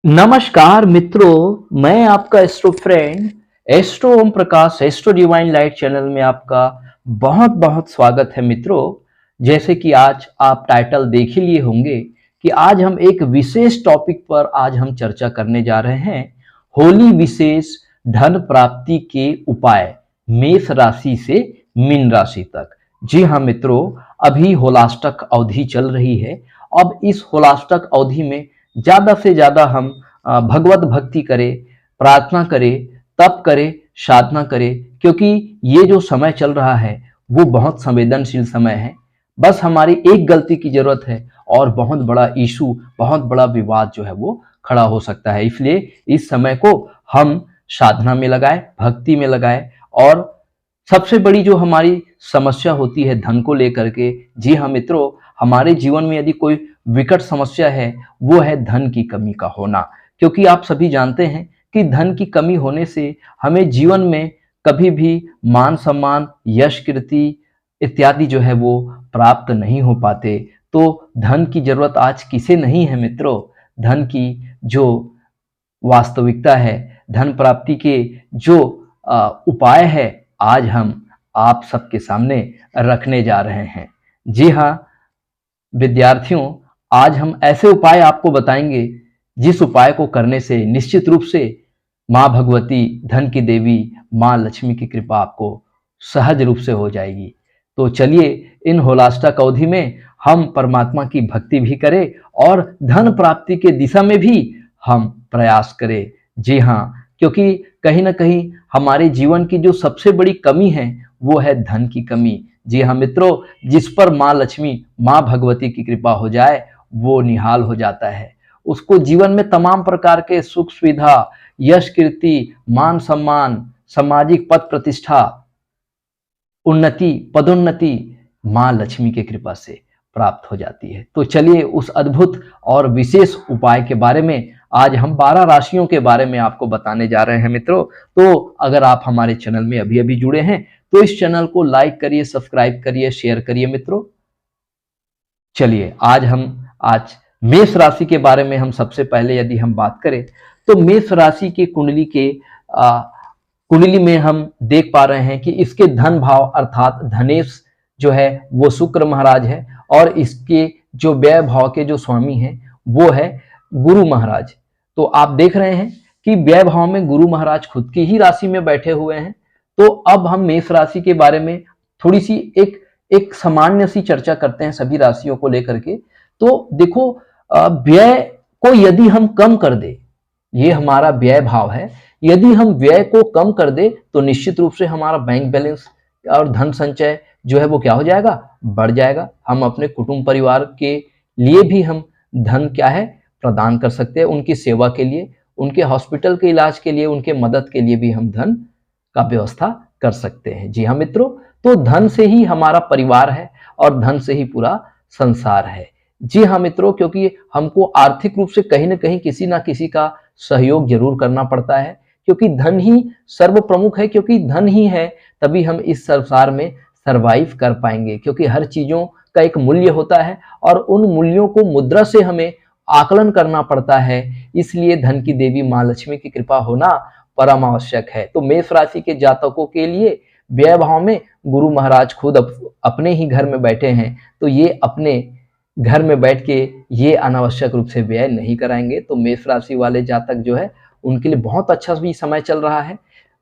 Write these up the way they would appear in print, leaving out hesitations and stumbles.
नमस्कार मित्रों, मैं आपका astro friend astro Om Prakash astro divine light channel में आपका बहुत बहुत स्वागत है। मित्रों, जैसे कि आज आप टाइटल देख ही लिए होंगे कि आज हम एक विशेष टॉपिक पर आज हम चर्चा करने जा रहे हैं। होली विशेष धन प्राप्ति के उपाय मेष राशि से मीन राशि तक। जी हाँ मित्रों, अभी होलाष्टक अवधि चल रही है। अब इस होलाष्टक अवधि में ज्यादा से ज्यादा हम भगवत भक्ति करें, प्रार्थना करें, तप करें, साधना करें, क्योंकि ये जो समय चल रहा है वो बहुत संवेदनशील समय है। बस हमारी एक गलती की जरूरत है और बहुत बड़ा इशू, बहुत बड़ा विवाद जो है वो खड़ा हो सकता है। इसलिए इस समय को हम साधना में लगाए, भक्ति में लगाए। और सबसे बड़ी जो हमारी समस्या होती है धन को लेकर के, जी हाँ मित्रों, हमारे जीवन में यदि कोई विकट समस्या है वो है धन की कमी का होना। क्योंकि आप सभी जानते हैं कि धन की कमी होने से हमें जीवन में कभी भी मान सम्मान, यश, कीर्ति इत्यादि जो है वो प्राप्त नहीं हो पाते। तो धन की जरूरत आज किसे नहीं है मित्रों। धन की जो वास्तविकता है, धन प्राप्ति के जो उपाय है, आज हम आप सबके सामने रखने जा रहे हैं। जी हाँ विद्यार्थियों, आज हम ऐसे उपाय आपको बताएंगे जिस उपाय को करने से निश्चित रूप से माँ भगवती, धन की देवी, माँ लक्ष्मी की कृपा आपको सहज रूप से हो जाएगी। तो चलिए इन होलाष्टक अवधि में हम परमात्मा की भक्ति भी करें और धन प्राप्ति के दिशा में भी हम प्रयास करें। जी हाँ, क्योंकि कहीं ना कहीं हमारे जीवन की जो सबसे बड़ी कमी है वो है धन की कमी। जी हाँ मित्रों, जिस पर माँ लक्ष्मी, माँ भगवती की कृपा हो जाए वो निहाल हो जाता है। उसको जीवन में तमाम प्रकार के सुख सुविधा, यश, कीर्ति, मान सम्मान, सामाजिक पद प्रतिष्ठा, उन्नति, पदोन्नति माँ लक्ष्मी के कृपा से प्राप्त हो जाती है। तो चलिए उस अद्भुत और विशेष उपाय के बारे में आज हम 12 राशियों के बारे में आपको बताने जा रहे हैं मित्रों। तो अगर आप हमारे चैनल में अभी अभी जुड़े हैं तो इस चैनल को लाइक करिए, सब्सक्राइब करिए, शेयर करिए मित्रों। चलिए आज मेष राशि के बारे में हम सबसे पहले यदि हम बात करें तो मेष राशि के कुंडली में हम देख पा रहे हैं कि इसके धन भाव अर्थात धनेश जो है वो शुक्र महाराज है और इसके जो व्यय भाव के जो स्वामी हैं वो है गुरु महाराज। तो आप देख रहे हैं कि व्यय भाव में गुरु महाराज खुद की ही राशि में बैठे हुए हैं। तो अब हम मेष राशि के बारे में थोड़ी सी एक सामान्य सी चर्चा करते हैं सभी राशियों को लेकर के। तो देखो, व्यय को यदि हम कम कर दे, ये हमारा व्यय भाव है, यदि हम व्यय को कम कर दे तो निश्चित रूप से हमारा बैंक बैलेंस और धन संचय जो है वो क्या हो जाएगा, बढ़ जाएगा। हम अपने कुटुंब परिवार के लिए भी हम धन क्या है प्रदान कर सकते हैं, उनकी सेवा के लिए, उनके हॉस्पिटल के इलाज के लिए, उनके मदद के लिए भी हम धन का व्यवस्था कर सकते हैं। जी हाँ मित्रों, तो धन से ही हमारा परिवार है और धन से ही पूरा संसार है। जी हाँ मित्रों, क्योंकि हमको आर्थिक रूप से कहीं ना किसी का सहयोग जरूर करना पड़ता है, क्योंकि धन ही सर्व प्रमुख है। क्योंकि धन ही है तभी हम इस संसार में सरवाइव कर पाएंगे, क्योंकि हर चीजों का एक मूल्य होता है और उन मूल्यों को मुद्रा से हमें आकलन करना पड़ता है। इसलिए धन की देवी माँ लक्ष्मी की कृपा होना परम आवश्यक है। तो मेष राशि के जातकों के लिए व्यय भाव में गुरु महाराज खुद अपने ही घर में बैठे हैं, तो ये अपने घर में बैठ के ये अनावश्यक रूप से व्यय नहीं कराएंगे। तो मेष राशि वाले जातक जो है उनके लिए बहुत अच्छा भी समय चल रहा है।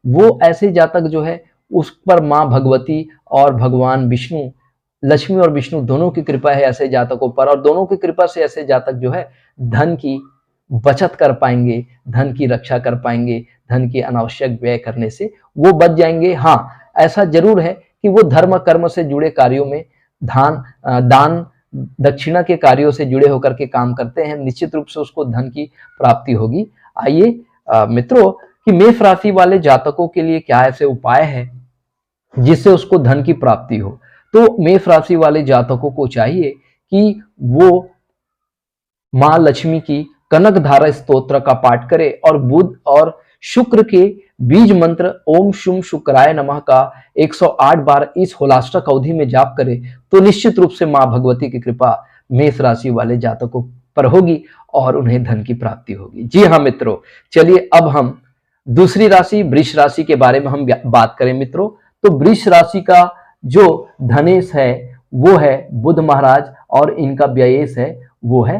वो ऐसे जातक जो है उस पर माँ भगवती और भगवान विष्णु, लक्ष्मी और विष्णु दोनों की कृपा है ऐसे जातकों पर, और दोनों की कृपा से ऐसे जातक जो है धन की बचत कर पाएंगे, धन की रक्षा कर पाएंगे, धन की अनावश्यक व्यय करने से वो बच जाएंगे। हाँ, ऐसा जरूर है कि वो धर्म कर्म से जुड़े कार्यों में दान दक्षिणा के कार्यों से जुड़े होकर के काम करते हैं, निश्चित रूप से उसको धन की प्राप्ति होगी। आइए मित्रों कि मेष राशि वाले जातकों के लिए क्या ऐसे उपाय है जिससे उसको धन की प्राप्ति हो। तो मेष राशि वाले जातकों को चाहिए कि वो माँ लक्ष्मी की कनक धारा स्तोत्र का पाठ करे और बुध और शुक्र के बीज मंत्र ओम शुम शुक्राय नमः का 108 बार इस होलाष्टक अवधि में जाप करे तो निश्चित रूप से माँ भगवती की कृपा मेष राशि वाले जातकों पर होगी और उन्हें धन की प्राप्ति होगी। जी हाँ मित्रों, चलिए अब हम दूसरी राशि वृष राशि के बारे में हम बात करें मित्रों। तो वृष राशि का जो धनेश है वो है बुध महाराज और इनका व्ययेश है वो है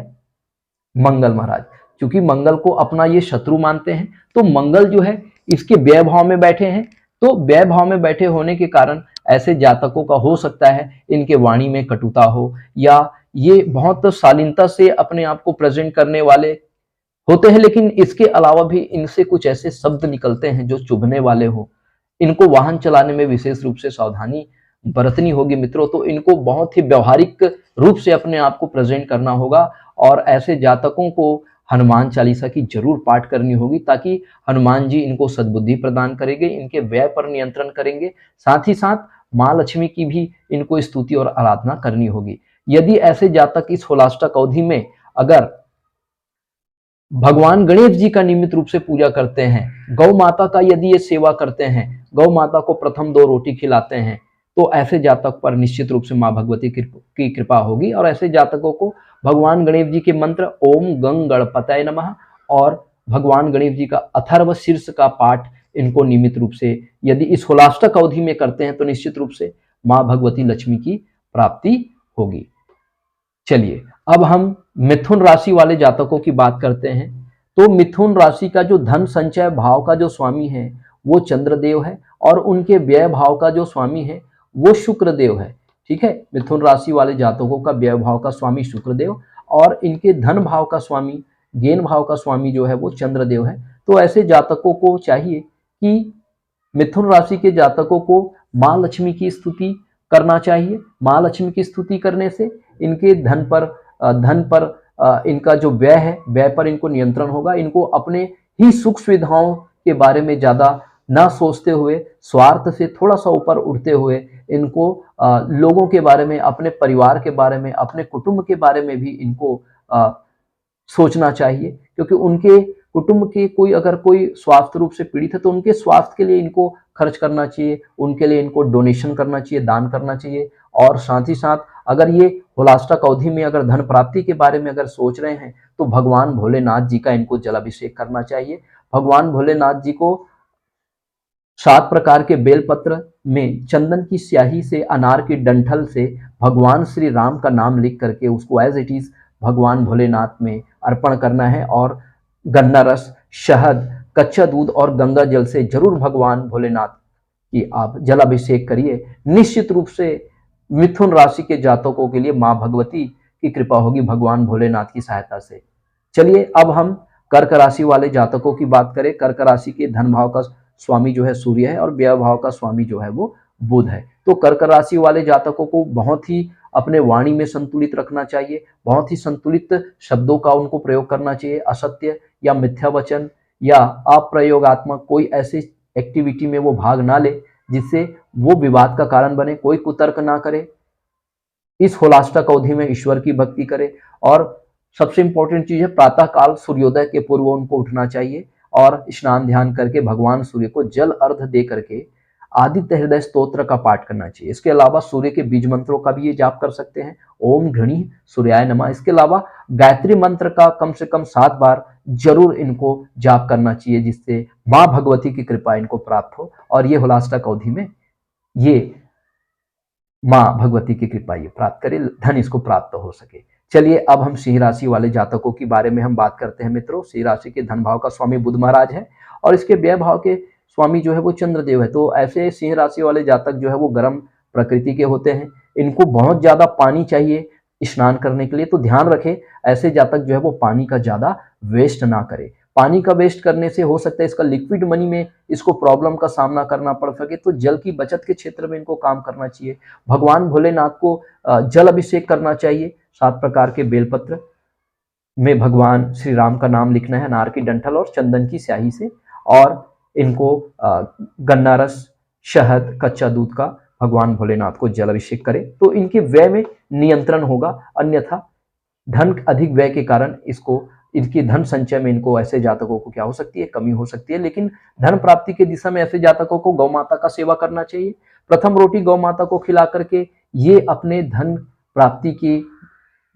मंगल महाराज। क्योंकि मंगल को अपना ये शत्रु मानते हैं, तो मंगल जो है इसके व्यय भाव में बैठे हैं। तो व्यय भाव में बैठे होने के कारण ऐसे जातकों का हो सकता है इनके वाणी में कटुता हो, या ये बहुत शालीनता से अपने आप को प्रेजेंट करने वाले होते हैं, लेकिन इसके अलावा भी इनसे कुछ ऐसे शब्द निकलते हैं जो चुभने वाले हो। इनको वाहन चलाने में विशेष रूप से सावधानी बरतनी होगी मित्रों। तो इनको बहुत ही व्यवहारिक रूप से अपने आप को प्रेजेंट करना होगा, और ऐसे जातकों को हनुमान चालीसा की जरूर पाठ करनी होगी, ताकि हनुमान जी इनको सद्बुद्धि प्रदान करेंगे, इनके व्यय पर नियंत्रण करेंगे। साथ ही साथ माँ लक्ष्मी की भी इनको स्तुति और आराधना करनी होगी। यदि ऐसे जातक इस होलाष्टक अवधि में अगर भगवान गणेश जी का नियमित रूप से पूजा करते हैं, गौ माता का यदि ये सेवा करते हैं, गौ माता को प्रथम 2 रोटी खिलाते हैं, तो ऐसे जातक पर निश्चित रूप से माँ भगवती की कृपा होगी। और ऐसे जातकों को भगवान गणेश जी के मंत्र ओम गंग गणपतये नमः और भगवान गणेश जी का अथर्व शीर्ष का पाठ इनको नियमित रूप से यदि इस होलाष्टक अवधि में करते हैं तो निश्चित रूप से माँ भगवती लक्ष्मी की प्राप्ति होगी। चलिए अब हम मिथुन राशि वाले जातकों की बात करते हैं। तो मिथुन राशि का जो धन संचय भाव का जो स्वामी है वो चंद्रदेव है, और उनके व्यय भाव का जो स्वामी है वो शुक्रदेव है। ठीक है, मिथुन राशि वाले जातकों का व्यय भाव का स्वामी शुक्रदेव और इनके धन भाव का स्वामी, ज्ञान भाव का स्वामी जो है वो चंद्रदेव है। तो ऐसे जातकों को चाहिए कि मिथुन राशि के जातकों को माँ लक्ष्मी की स्तुति करना चाहिए। माँ लक्ष्मी की स्तुति करने से इनके धन पर इनका जो व्यय है, व्यय पर इनको नियंत्रण होगा। इनको अपने ही सुख सुविधाओं के बारे में ज्यादा ना सोचते हुए, स्वार्थ से थोड़ा सा ऊपर उठते हुए, इनको लोगों के बारे में, अपने परिवार के बारे में, अपने कुटुंब के बारे में भी इनको सोचना चाहिए। क्योंकि उनके कुटुंब के अगर कोई स्वास्थ्य रूप से पीड़ित है तो उनके स्वास्थ्य के लिए इनको खर्च करना चाहिए, उनके लिए इनको डोनेशन करना चाहिए, दान करना चाहिए। और साथ ही साथ अगर ये होलाष्टक अवधि में अगर धन प्राप्ति के बारे में अगर सोच रहे हैं तो भगवान भोलेनाथ जी का इनको जलाभिषेक करना चाहिए। भगवान भोलेनाथ जी को 7 प्रकार के बेलपत्र में चंदन की स्याही से, अनार की डंठल से भगवान श्री राम का नाम लिख करके उसको एज इट इज भगवान भोलेनाथ में अर्पण करना है। और गन्ना रस, शहद, कच्चा दूध और गंगा जल से जरूर भगवान भोलेनाथ की आप जलाभिषेक करिए। निश्चित रूप से मिथुन राशि के जातकों के लिए माँ भगवती की कृपा होगी भगवान भोलेनाथ की सहायता से। चलिए अब हम कर्क राशि वाले जातकों की बात करें। कर्क राशि के धन भाव का स्वामी जो है सूर्य है और व्यय भाव का स्वामी जो है वो बुध है। तो कर्क राशि वाले जातकों को बहुत ही अपने वाणी में संतुलित रखना चाहिए, बहुत ही संतुलित शब्दों का उनको प्रयोग करना चाहिए। असत्य या मिथ्या वचन या अप्रयोगात्मक कोई ऐसी एक्टिविटी में वो भाग ना ले जिससे वो विवाद का कारण बने। कोई कुतर्क ना करे। इस होलाष्टक अवधि में ईश्वर की भक्ति करे। और सबसे इंपॉर्टेंट चीज है प्रातः काल सूर्योदय के पूर्व उनको उठना चाहिए और स्नान ध्यान करके भगवान सूर्य को जल अर्घ दे करके आदित्य हृदय स्तोत्र का पाठ करना चाहिए। इसके अलावा सूर्य के बीज मंत्रों का भी ये जाप कर सकते हैं, ओम घृणी सूर्याय नमः। इसके अलावा गायत्री मंत्र का कम से कम 7 बार जरूर इनको जाप करना चाहिए, जिससे माँ भगवती की कृपा इनको प्राप्त हो और ये होलाष्टक अवधि में ये माँ भगवती की कृपा ये प्राप्त करे, धन इसको प्राप्त हो सके। चलिए अब हम सिंह राशि वाले जातकों के बारे में हम बात करते हैं मित्रों। सिंह राशि के धन भाव का स्वामी बुध महाराज है और इसके व्यय भाव के स्वामी जो है वो चंद्रदेव है। तो ऐसे सिंह राशि वाले जातक जो है वो गर्म प्रकृति के होते हैं। इनको बहुत ज्यादा पानी चाहिए स्नान करने के लिए। तो ध्यान रखें ऐसे जातक जो है वो पानी का ज्यादा वेस्ट ना करे। पानी का वेस्ट करने से हो सकता है इसका लिक्विड मनी में इसको प्रॉब्लम का सामना करना पड़ सके। तो जल की बचत के क्षेत्र में इनको काम करना चाहिए। भगवान भोलेनाथ को जल अभिषेक करना चाहिए। 7 प्रकार के बेलपत्र में भगवान श्री राम का नाम लिखना है अनार की डंठल और चंदन की स्याही से। और इनको गन्ना रस, शहद, कच्चा दूध का भगवान भोलेनाथ को जल अभिषेक करें तो इनके व्यय में नियंत्रण होगा। अन्यथा धन अधिक व्यय के कारण इसको इनकी धन संचय में इनको ऐसे जातकों को क्या हो सकती है, कमी हो सकती है। लेकिन धन प्राप्ति की दिशा में ऐसे जातकों को गौ माता का सेवा करना चाहिए। प्रथम रोटी गौ माता को खिला करके ये अपने धन प्राप्ति की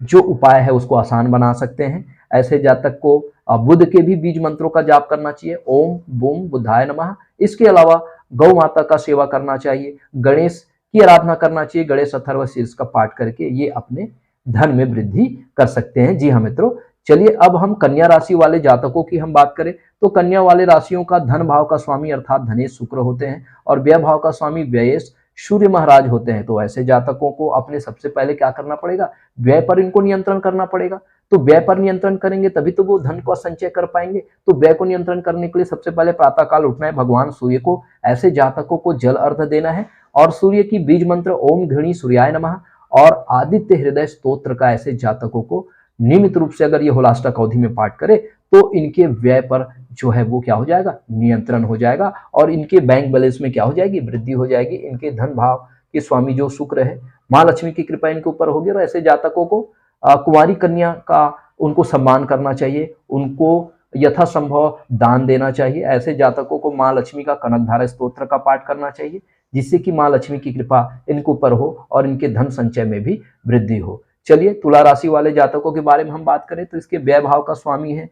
जो उपाय है उसको आसान बना सकते हैं। ऐसे जातक को बुध के भी बीज मंत्रों का जाप करना चाहिए, ओम बूम बुधाय नमः। इसके अलावा गौ माता का सेवा करना चाहिए, गणेश की आराधना करना चाहिए, गणेश अथर्वशीर्ष का पाठ करके ये अपने धन में वृद्धि कर सकते हैं। जी हाँ मित्रों, चलिए अब हम कन्या राशि वाले जातकों की हम बात करें तो कन्या वाले राशियों का धन भाव का स्वामी अर्थात धनेश शुक्र होते हैं और व्यय भाव का स्वामी व्ययेश सूर्य महाराज होते हैं। तो ऐसे जातकों को अपने सबसे पहले क्या करना पड़ेगा, व्यय पर इनको नियंत्रण करना पड़ेगा। तो व्यय पर नियंत्रण करेंगे तभी तो वो धन को संचय कर पाएंगे। तो व्यय को नियंत्रण करने के लिए सबसे पहले प्रातः काल उठना है, भगवान सूर्य को ऐसे जातकों को जल अर्घ देना है और सूर्य की बीज मंत्र ओम घृणी सूर्याय नमः और आदित्य हृदय स्तोत्र का ऐसे जातकों को नियमित रूप से अगर ये होलाष्टक अवधि में पाठ करे तो इनके व्यय पर जो है वो क्या हो जाएगा, नियंत्रण हो जाएगा और इनके बैंक बैलेंस में क्या हो जाएगी, वृद्धि हो जाएगी। इनके धन भाव के स्वामी जो शुक्र है, माँ लक्ष्मी की कृपा इनके ऊपर होगी और ऐसे जातकों को कुंवारी कन्या का उनको सम्मान करना चाहिए, उनको यथासंभव दान देना चाहिए। ऐसे जातकों को माँ लक्ष्मी का कनकधारा स्तोत्र का पाठ करना चाहिए जिससे कि माँ लक्ष्मी की कृपा इनके ऊपर हो और इनके धन संचय में भी वृद्धि हो। चलिए तुला राशि वाले जातकों के बारे में हम बात करें तो इसके व्यय भाव का स्वामी है,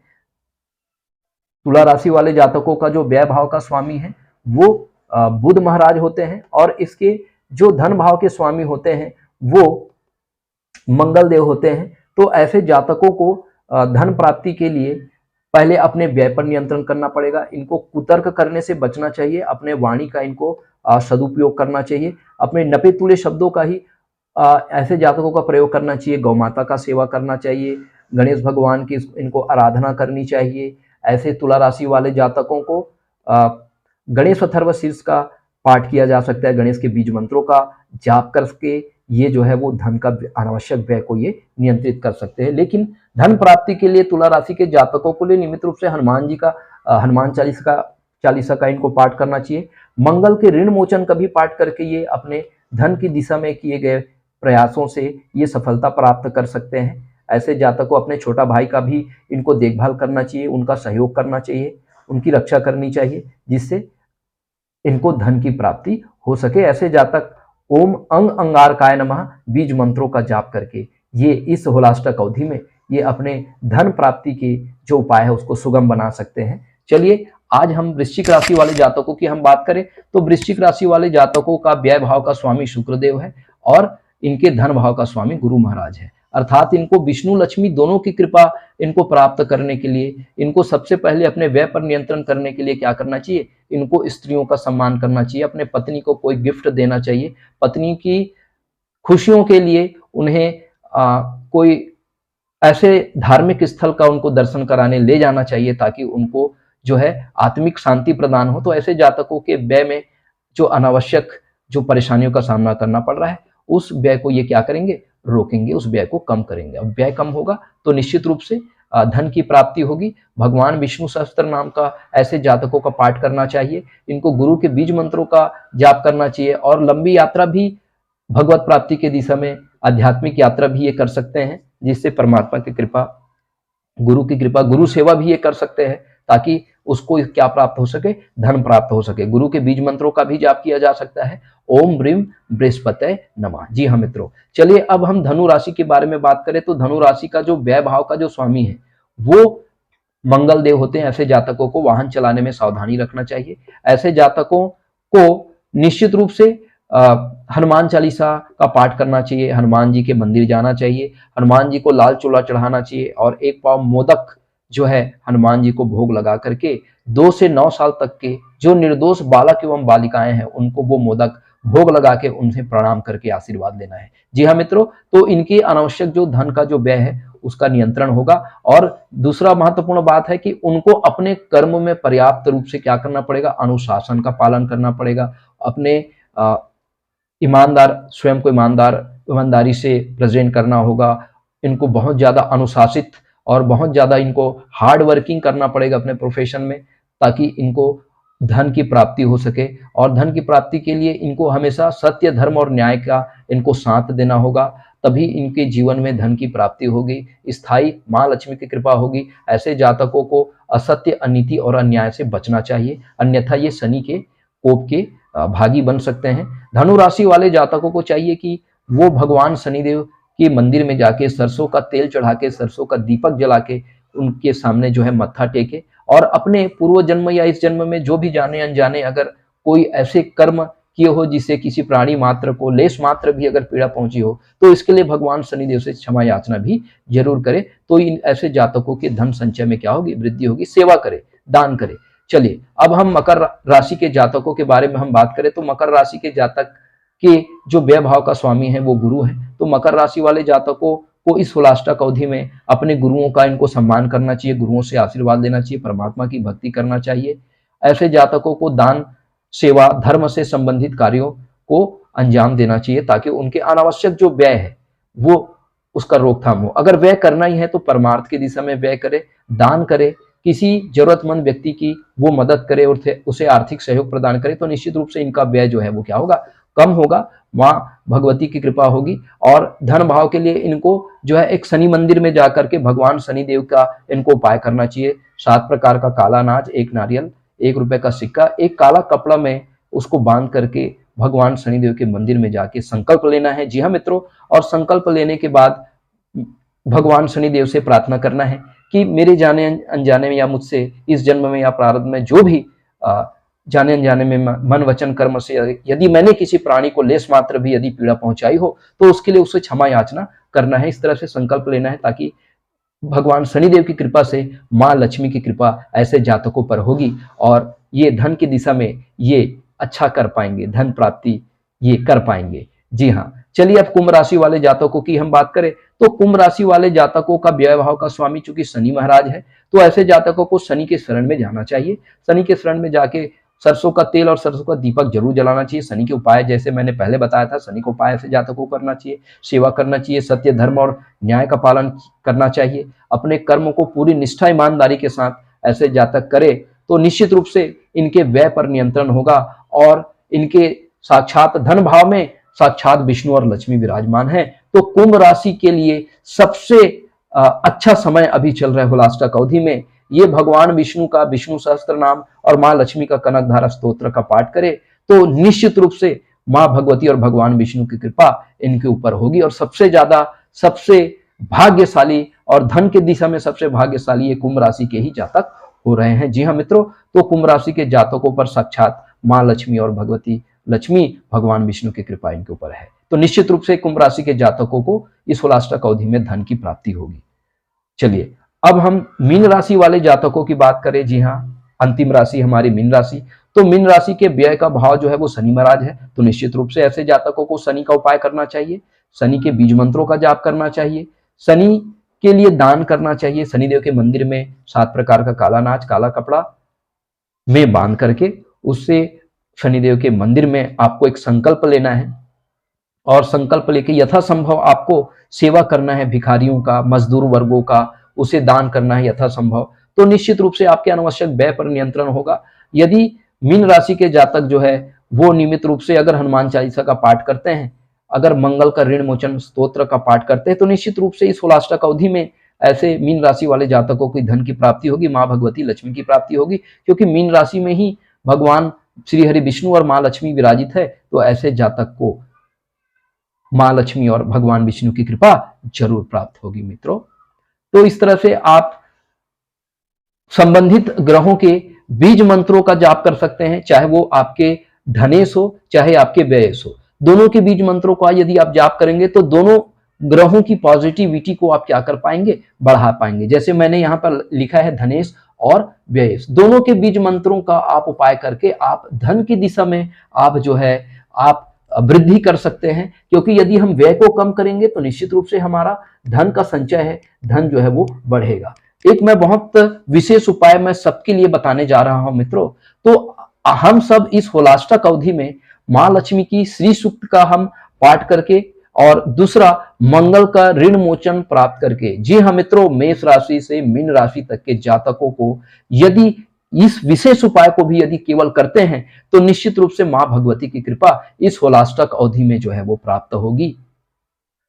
तुला राशि वाले जातकों का जो व्यय भाव का स्वामी है वो बुध महाराज होते हैं और इसके जो धन भाव के स्वामी होते हैं वो मंगल देव होते हैं। तो ऐसे जातकों को धन प्राप्ति के लिए पहले अपने व्यय पर नियंत्रण करना पड़ेगा, इनको कुतर्क करने से बचना चाहिए, अपने वाणी का इनको सदुपयोग करना चाहिए, अपने नपे तुले शब्दों का ही ऐसे जातकों का प्रयोग करना चाहिए, गौ माता का सेवा करना चाहिए, गणेश भगवान की इनको आराधना करनी चाहिए। ऐसे तुला राशि वाले जातकों को गणेश अथर्वशीर्ष का पाठ किया जा सकता है, गणेश के बीज मंत्रों का जाप करके ये जो है वो धन का अनावश्यक व्यय को ये नियंत्रित कर सकते हैं। लेकिन धन प्राप्ति के लिए तुला राशि के जातकों को लिए नियमित रूप से हनुमान जी का हनुमान चालीसा का इनको पाठ करना चाहिए। मंगल के ऋण मोचन का भी पाठ करके ये अपने धन की दिशा में किए गए प्रयासों से ये सफलता प्राप्त कर सकते हैं। ऐसे जातक को अपने छोटा भाई का भी इनको देखभाल करना चाहिए, उनका सहयोग करना चाहिए, उनकी रक्षा करनी चाहिए जिससे इनको धन की प्राप्ति हो सके। ऐसे जातक ओम अंग अंगारकाय नमः बीज मंत्रों का जाप करके ये इस होलाष्टक अवधि में ये अपने धन प्राप्ति के जो उपाय है उसको सुगम बना सकते हैं। चलिए आज हम वृश्चिक राशि वाले जातकों की हम बात करें तो वृश्चिक राशि वाले जातकों का व्यय भाव का स्वामी शुक्रदेव है और इनके धन भाव का स्वामी गुरु महाराज है, अर्थात इनको विष्णु लक्ष्मी दोनों की कृपा इनको प्राप्त करने के लिए इनको सबसे पहले अपने व्यय पर नियंत्रण करने के लिए क्या करना चाहिए, इनको स्त्रियों का सम्मान करना चाहिए, अपने पत्नी को कोई गिफ्ट देना चाहिए, पत्नी की खुशियों के लिए उन्हें कोई ऐसे धार्मिक स्थल का उनको दर्शन कराने ले जाना चाहिए ताकि उनको जो है आत्मिक शांति प्रदान हो। तो ऐसे जातकों के व्यय में जो अनावश्यक जो परेशानियों का सामना करना पड़ रहा है उस व्यय को ये क्या करेंगे, रोकेंगे, उस व्यय को कम करेंगे। अब व्यय कम होगा तो निश्चित रूप से धन की प्राप्ति होगी। भगवान विष्णु सहस्त्र नाम का ऐसे जातकों का पाठ करना चाहिए, इनको गुरु के बीज मंत्रों का जाप करना चाहिए और लंबी यात्रा भी भगवत प्राप्ति के दिशा में आध्यात्मिक यात्रा भी ये कर सकते हैं जिससे परमात्मा की कृपा, गुरु की कृपा, गुरु सेवा भी ये कर सकते हैं ताकि उसको क्या प्राप्त हो सके, धन प्राप्त हो सके। गुरु के बीज मंत्रों का भी जाप किया जा सकता है, ओम ब्रीम बृहस्पतये नमः। जी हाँ मित्रों, चलिए अब हम धनु राशि के बारे में बात करें तो धनु राशि का जो व्यय भाव का जो स्वामी है वो मंगल देव होते हैं। ऐसे जातकों को वाहन चलाने में सावधानी रखना चाहिए। ऐसे जातकों को निश्चित रूप से हनुमान चालीसा का पाठ करना चाहिए, हनुमान जी के मंदिर जाना चाहिए, हनुमान जी को लाल चूल्हा चढ़ाना चाहिए और एक पाव मोदक जो है हनुमान जी को भोग लगा करके 2 से 9 साल तक के जो निर्दोष बालक एवं बालिकाएं हैं उनको वो मोदक भोग लगा के उन्हें प्रणाम करके आशीर्वाद लेना है। जी हाँ मित्रों, तो इनकी अनावश्यक जो धन का जो व्यय है उसका नियंत्रण होगा। और दूसरा महत्वपूर्ण बात है कि उनको अपने कर्म में पर्याप्त रूप से क्या करना पड़ेगा, अनुशासन का पालन करना पड़ेगा, अपने ईमानदार, स्वयं को ईमानदारी से प्रेजेंट करना होगा। इनको बहुत ज्यादा अनुशासित और बहुत ज्यादा इनको हार्ड वर्किंग करना पड़ेगा अपने प्रोफेशन में ताकि इनको धन की प्राप्ति हो सके। और धन की प्राप्ति के लिए इनको हमेशा सत्य, धर्म और न्याय का इनको साथ देना होगा, तभी इनके जीवन में धन की प्राप्ति होगी, स्थायी माँ लक्ष्मी की कृपा होगी। ऐसे जातकों को असत्य, अनीति और अन्याय से बचना चाहिए, अन्यथा ये शनि के कोप के भागी बन सकते हैं। धनु राशि वाले जातकों को चाहिए कि वो भगवान शनिदेव के मंदिर में जाके सरसों का तेल चढ़ा के, सरसों का दीपक जला के उनके सामने जो है मत्था टेके और अपने पूर्व जन्म या इस जन्म में जो भी जाने अनजाने अगर कोई ऐसे कर्म किए हो जिससे किसी प्राणी मात्र को लेश मात्र भी अगर पीड़ा पहुंची हो, तो इसके लिए भगवान शनिदेव से क्षमा याचना भी जरूर करे। तो इन ऐसे जातकों के धन संचय में क्या होगी, वृद्धि होगी। सेवा करे, दान करे। चलिए अब हम मकर राशि के जातकों के बारे में हम बात करें तो मकर राशि के जातक के जो व्यय भाव का स्वामी है वो गुरु है। तो मकर राशि वाले जातकों को इस होलाष्टक अवधि में अपने गुरुओं का इनको सम्मान करना चाहिए, गुरुओं से आशीर्वाद लेना चाहिए, परमात्मा की भक्ति करना चाहिए। ऐसे जातकों को दान, सेवा, धर्म से संबंधित कार्यों को अंजाम देना चाहिए ताकि उनके अनावश्यक जो व्यय है वो उसका रोकथाम हो। अगर व्यय करना ही है तो परमार्थ की दिशा में व्यय करे, दान करे, किसी जरूरतमंद व्यक्ति की वो मदद करे और उसे आर्थिक सहयोग प्रदान करे, तो निश्चित रूप से इनका व्यय जो है वो क्या होगा, कम होगा। माँ भगवती की कृपा होगी। और धन भाव के लिए इनको जो है एक शनि मंदिर में जाकर के भगवान शनिदेव का इनको उपाय करना चाहिए। 7 प्रकार का काला अनाज, 1 नारियल, 1 रुपए का सिक्का, एक काला कपड़ा में उसको बांध करके भगवान शनिदेव के मंदिर में जाके संकल्प लेना है। जी हाँ मित्रों, और संकल्प लेने के बाद भगवान शनिदेव से प्रार्थना करना है कि मेरे जाने अनजाने में या मुझसे इस जन्म में या प्रारब्ध में जो भी जाने अनजाने में मन वचन कर्म से यदि मैंने किसी प्राणी को लेश मात्र भी यदि पीड़ा पहुंचाई हो तो उसके लिए उसे क्षमा याचना करना है। इस तरह से संकल्प लेना है ताकि भगवान शनिदेव की कृपा से माँ लक्ष्मी की कृपा ऐसे जातकों पर होगी और ये धन की दिशा में ये अच्छा कर पाएंगे, धन प्राप्ति ये कर पाएंगे। जी हाँ, चलिए अब कुंभ राशि वाले जातकों की हम बात करें तो कुंभ राशि वाले जातकों का व्यय भाव का स्वामी चूंकि शनि महाराज है, तो ऐसे जातकों को शनि के शरण में जाना चाहिए। शनि के शरण में जाके सरसों का तेल और सरसों का दीपक जरूर जलाना चाहिए। शनि के उपाय जैसे मैंने पहले बताया था, शनि को उपाय ऐसे जातकों को करना चाहिए। सेवा करना चाहिए, सत्य, धर्म और न्याय का पालन करना चाहिए। अपने कर्म को पूरी निष्ठा ईमानदारी के साथ ऐसे जातक करे तो निश्चित रूप से इनके व्यय पर नियंत्रण होगा और इनके साक्षात धन भाव में साक्षात विष्णु और लक्ष्मी विराजमान है। तो कुंभ राशि के लिए सबसे अच्छा समय अभी चल रहा है होलाष्टक अवधि में। ये भगवान विष्णु का विष्णु सहस्त्र नाम और माँ लक्ष्मी का कनकधारा स्तोत्र का पाठ करे तो निश्चित रूप से माँ भगवती और भगवान विष्णु की कृपा इनके ऊपर होगी और सबसे ज्यादा सबसे भाग्यशाली और धन की दिशा में सबसे भाग्यशाली ये कुंभ राशि के ही जातक हो रहे हैं। जी हाँ मित्रों, तो कुंभ राशि के जातकों पर साक्षात माँ लक्ष्मी और भगवती लक्ष्मी भगवान विष्णु की कृपा इनके ऊपर है। तो निश्चित रूप से कुंभ राशि के जातकों को इस होलाष्टक अवधि में धन की प्राप्ति होगी। चलिए अब हम मीन राशि वाले जातकों की बात करें। जी हाँ, अंतिम राशि हमारी मीन राशि। तो मीन राशि के व्यय का भाव जो है वो शनि महाराज है। तो निश्चित रूप से ऐसे जातकों को शनि का उपाय करना चाहिए, शनि के बीज मंत्रों का जाप करना चाहिए, शनि के लिए दान करना चाहिए। शनिदेव के मंदिर में 7 प्रकार का काला अनाज, काला कपड़ा में बांध करके उससे शनिदेव के मंदिर में आपको एक संकल्प लेना है और संकल्प लेके यथासंभव आपको सेवा करना है। भिखारियों का, मजदूर वर्गों का उसे दान करना है यथासंभव। तो निश्चित रूप से आपके अनावश्यक व्यय पर नियंत्रण होगा। यदि मीन राशि के जातक जो है वो नियमित रूप से अगर हनुमान चालीसा का पाठ करते हैं, अगर मंगल का ऋण मोचन स्तोत्र का पाठ करते हैं, तो निश्चित रूप से इस होलाष्टक अवधि में ऐसे मीन राशि वाले जातकों को धन की प्राप्ति होगी, माँ भगवती लक्ष्मी की प्राप्ति होगी। क्योंकि मीन राशि में ही भगवान श्री हरि विष्णु और माँ लक्ष्मी विराजित है। तो ऐसे जातक को माँ लक्ष्मी और भगवान विष्णु की कृपा जरूर प्राप्त होगी मित्रों। तो इस तरह से आप संबंधित ग्रहों के बीज मंत्रों का जाप कर सकते हैं, चाहे वो आपके धनेश हो चाहे आपके व्ययेश हो। दोनों के बीज मंत्रों का यदि आप जाप करेंगे तो दोनों ग्रहों की पॉजिटिविटी को आप क्या कर पाएंगे, बढ़ा पाएंगे। जैसे मैंने यहाँ पर लिखा है धनेश और व्ययेश, दोनों के बीज मंत्रों का आप उपाय करके आप धन की दिशा में आप जो है आप वृद्धि कर सकते हैं। क्योंकि यदि हम व्यय को कम करेंगे तो निश्चित रूप से हमारा धन का संचय है, धन जो है वो बढ़ेगा। एक मैं बहुत विशेष उपाय मैं सबके लिए बताने जा रहा हूं मित्रों। तो हम सब इस होलाष्टक अवधि में माँ लक्ष्मी की श्री सूक्त का हम पाठ करके और दूसरा मंगल का ऋण मोचन प्राप्त करके, जी हाँ मित्रों, मेष राशि से मीन राशि तक के जातकों को यदि इस विशेष उपाय को भी यदि केवल करते हैं तो निश्चित रूप से माँ भगवती की कृपा इस होलाष्टक अवधि में जो है वो प्राप्त होगी।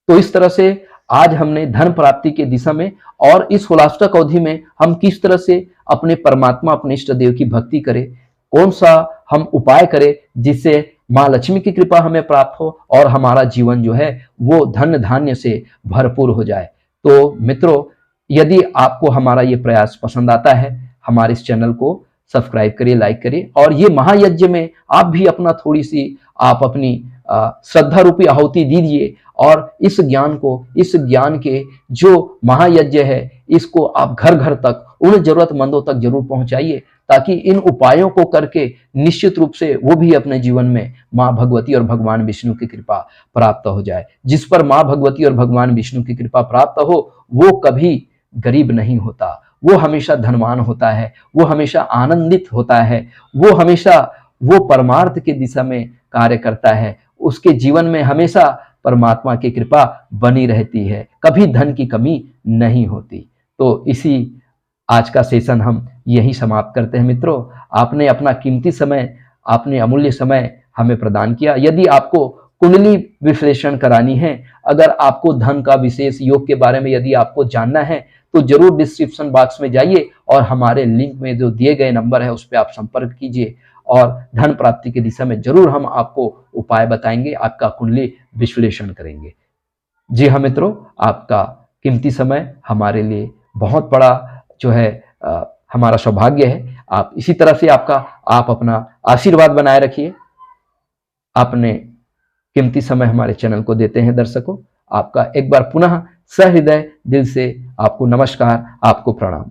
तो इस तरह से आज हमने धन प्राप्ति के दिशा में और इस होलाष्टक अवधि में हम किस तरह से अपने परमात्मा अपने इष्ट देव की भक्ति करें, कौन सा हम उपाय करें जिससे माँ लक्ष्मी की कृपा हमें प्राप्त हो और हमारा जीवन जो है वो धन धान्य से भरपूर हो जाए। तो मित्रों, यदि आपको हमारा ये प्रयास पसंद आता है, हमारे इस चैनल को सब्सक्राइब करिए, लाइक करिए और ये महायज्ञ में आप भी अपना थोड़ी सी आप अपनी श्रद्धा रूपी आहुति दीजिए और इस ज्ञान को, इस ज्ञान के जो महायज्ञ है, इसको आप घर घर तक, उन जरूरतमंदों तक जरूर पहुंचाइए, ताकि इन उपायों को करके निश्चित रूप से वो भी अपने जीवन में माँ भगवती और भगवान विष्णु की कृपा प्राप्त हो जाए। जिस पर माँ भगवती और भगवान विष्णु की कृपा प्राप्त हो, वो कभी गरीब नहीं होता, वो हमेशा धनवान होता है, वो हमेशा आनंदित होता है, वो हमेशा वो परमार्थ की दिशा में कार्य करता है, उसके जीवन में हमेशा परमात्मा की कृपा बनी रहती है, कभी धन की कमी नहीं होती। तो इसी आज का सेशन हम यही समाप्त करते हैं मित्रों। आपने अपना कीमती समय, आपने अमूल्य समय हमें प्रदान किया। यदि आपको कुंडली विश्लेषण करानी है, अगर आपको धन का विशेष योग के बारे में यदि आपको जानना है, तो जरूर डिस्क्रिप्शन बॉक्स में जाइए और हमारे लिंक में जो दिए गए नंबर है उस पर आप संपर्क कीजिए और धन प्राप्ति की दिशा में जरूर हम आपको उपाय बताएंगे, आपका कुंडली विश्लेषण करेंगे। जी हाँ मित्रों, आपका कीमती समय हमारे लिए बहुत बड़ा जो है हमारा सौभाग्य है। आप इसी तरह से आप अपना आशीर्वाद बनाए रखिए। आपने कीमती समय हमारे चैनल को देते हैं दर्शकों। आपका एक बार पुनः सहृदय दिल से आपको नमस्कार, आपको प्रणाम।